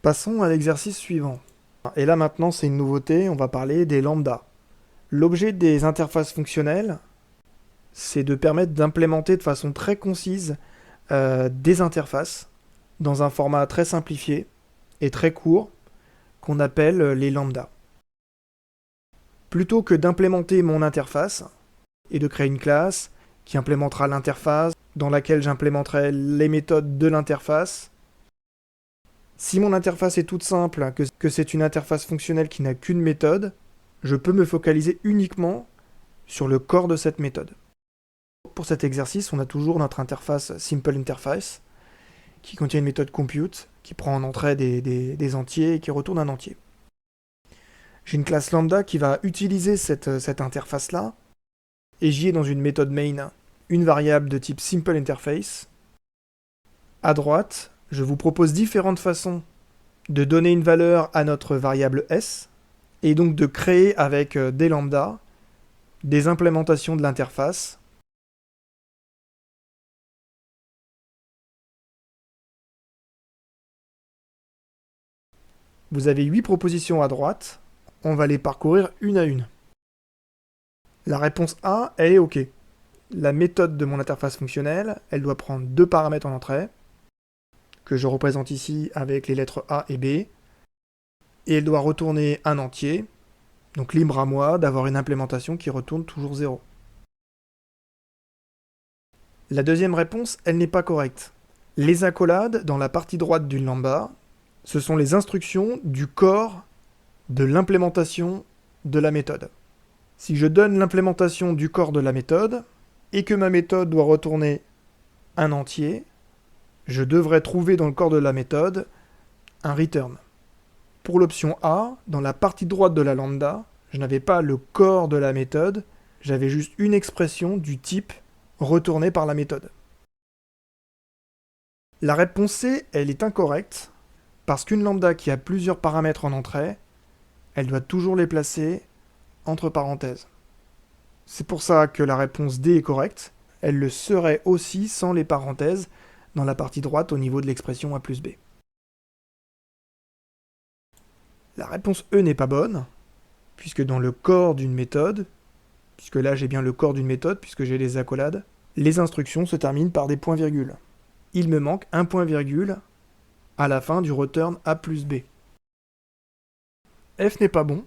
Passons à l'exercice suivant. Et là maintenant c'est une nouveauté, on va parler des lambdas. L'objet des interfaces fonctionnelles, c'est de permettre d'implémenter de façon très concise des interfaces dans un format très simplifié et très court qu'on appelle les lambdas. Plutôt que d'implémenter mon interface et de créer une classe qui implémentera l'interface, dans laquelle j'implémenterai les méthodes de l'interface, si mon interface est toute simple, que c'est une interface fonctionnelle qui n'a qu'une méthode, je peux me focaliser uniquement sur le corps de cette méthode. Pour cet exercice, on a toujours notre interface Simple Interface, qui contient une méthode compute, qui prend en entrée des entiers et qui retourne un entier. J'ai une classe lambda qui va utiliser cette interface-là, et j'y ai dans une méthode main une variable de type Simple Interface. À droite, je vous propose différentes façons de donner une valeur à notre variable s, et donc de créer avec des lambdas des implémentations de l'interface. Vous avez 8 propositions à droite, on va les parcourir une à une. La réponse A, elle est OK. La méthode de mon interface fonctionnelle, elle doit prendre deux paramètres en entrée, que je représente ici avec les lettres A et B, et elle doit retourner un entier, donc libre à moi d'avoir une implémentation qui retourne toujours 0. La deuxième réponse, elle n'est pas correcte. Les accolades dans la partie droite d'une lambda, ce sont les instructions du corps de l'implémentation de la méthode. Si je donne l'implémentation du corps de la méthode, et que ma méthode doit retourner un entier, je devrais trouver dans le corps de la méthode un return. Pour l'option A, dans la partie droite de la lambda, je n'avais pas le corps de la méthode, j'avais juste une expression du type retournée par la méthode. La réponse C, elle est incorrecte, parce qu'une lambda qui a plusieurs paramètres en entrée, elle doit toujours les placer entre parenthèses. C'est pour ça que la réponse D est correcte, elle le serait aussi sans les parenthèses dans la partie droite au niveau de l'expression A plus B. La réponse E n'est pas bonne, puisque dans le corps d'une méthode, puisque là j'ai bien le corps d'une méthode, puisque j'ai les accolades, les instructions se terminent par des points-virgules. Il me manque un point-virgule à la fin du return A plus B. F n'est pas bon,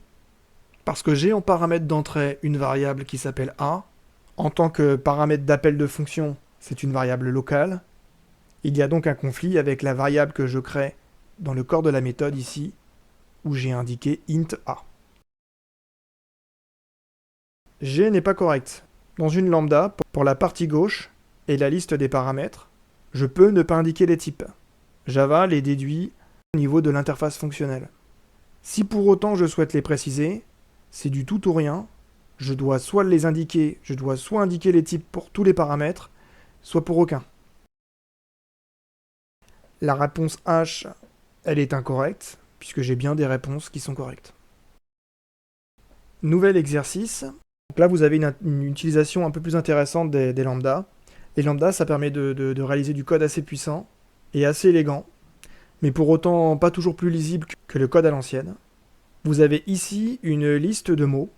parce que j'ai en paramètre d'entrée une variable qui s'appelle A. En tant que paramètre d'appel de fonction, c'est une variable locale. Il y a donc un conflit avec la variable que je crée dans le corps de la méthode ici, où j'ai indiqué int A. G n'est pas correct. Dans une lambda, pour la partie gauche et la liste des paramètres, je peux ne pas indiquer les types. Java les déduit au niveau de l'interface fonctionnelle. Si pour autant je souhaite les préciser, c'est du tout ou rien. Je dois soit les indiquer, je dois soit indiquer les types pour tous les paramètres, soit pour aucun. La réponse H, elle est incorrecte, puisque j'ai bien des réponses qui sont correctes. Nouvel exercice. Donc là, vous avez une utilisation un peu plus intéressante des lambdas. Les lambdas, ça permet de réaliser du code assez puissant et assez élégant, mais pour autant pas toujours plus lisible que le code à l'ancienne. Vous avez ici une liste de mots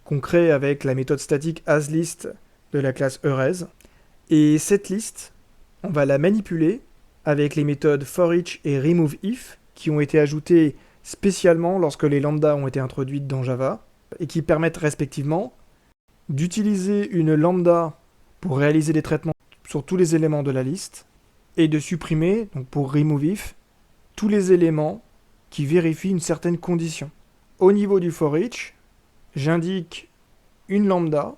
qu'on crée avec la méthode statique asList de la classe Erase. Et cette liste, on va la manipuler avec les méthodes forEach et removeIf qui ont été ajoutées spécialement lorsque les lambdas ont été introduites dans Java et qui permettent respectivement d'utiliser une lambda pour réaliser des traitements sur tous les éléments de la liste et de supprimer, donc pour removeIf, tous les éléments qui vérifient une certaine condition. Au niveau du forEach, j'indique une lambda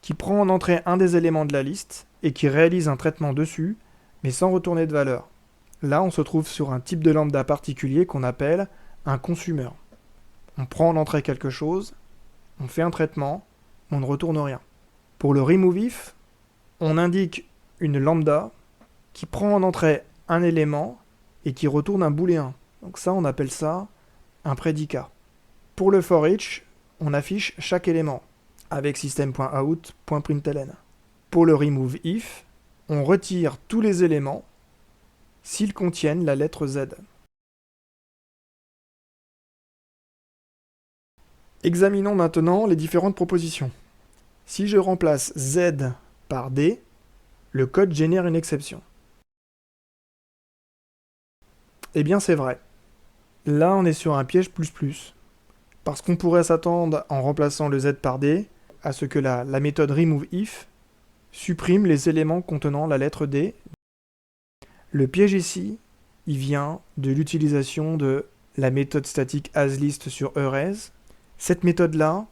qui prend en entrée un des éléments de la liste et qui réalise un traitement dessus, mais sans retourner de valeur. Là, on se trouve sur un type de lambda particulier qu'on appelle un consumer. On prend en entrée quelque chose, on fait un traitement, on ne retourne rien. Pour le removeIf, on indique une lambda qui prend en entrée un élément et qui retourne un booléen. Donc ça, on appelle ça un prédicat. Pour le forEach, on affiche chaque élément avec system.out.println. Pour le removeIf, on retire tous les éléments s'ils contiennent la lettre Z. Examinons maintenant les différentes propositions. Si je remplace Z par D, le code génère une exception. Eh bien c'est vrai. Là on est sur un piège plus. Parce qu'on pourrait s'attendre, en remplaçant le Z par D, à ce que la méthode removeIf supprime les éléments contenant la lettre D. Le piège ici, il vient de l'utilisation de la méthode statique asList sur Erase. Cette méthode-là,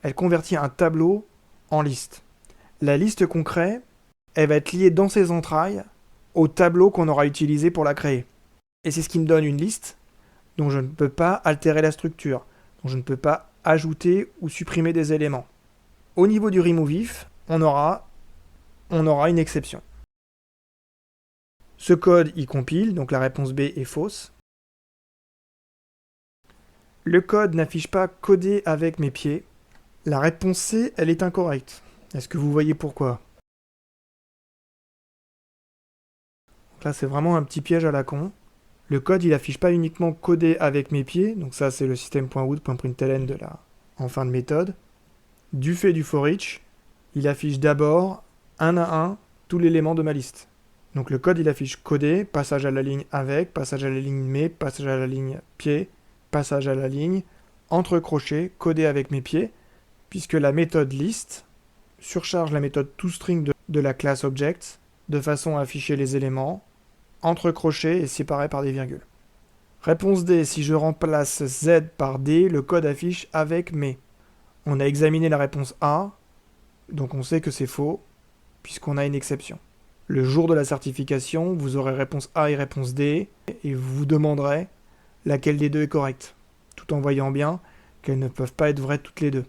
elle convertit un tableau en liste. La liste qu'on crée, elle va être liée dans ses entrailles au tableau qu'on aura utilisé pour la créer. Et c'est ce qui me donne une liste dont je ne peux pas altérer la structure, dont je ne peux pas ajouter ou supprimer des éléments. Au niveau du removeIf, on aura une exception. Ce code, il compile, donc la réponse B est fausse. Le code n'affiche pas codé avec mes pieds. La réponse C, elle est incorrecte. Est-ce que vous voyez pourquoi? Donc là, c'est vraiment un petit piège à la con. Le code, il affiche pas uniquement codé avec mes pieds, donc ça, c'est le system.out.println en fin de méthode. Du fait du for each, il affiche d'abord, un à un, tout l'élément de ma liste. Donc le code, il affiche codé, passage à la ligne avec, passage à la ligne mes, passage à la ligne pied, passage à la ligne, entre crochets, codé avec mes pieds, puisque la méthode list surcharge la méthode toString de la classe object, de façon à afficher les éléments, entre crochets et séparés par des virgules. Réponse D, si je remplace Z par D, le code affiche avec mes. On a examiné la réponse A, donc on sait que c'est faux, puisqu'on a une exception. Le jour de la certification, vous aurez réponse A et réponse D, et vous vous demanderez laquelle des deux est correcte, tout en voyant bien qu'elles ne peuvent pas être vraies toutes les deux.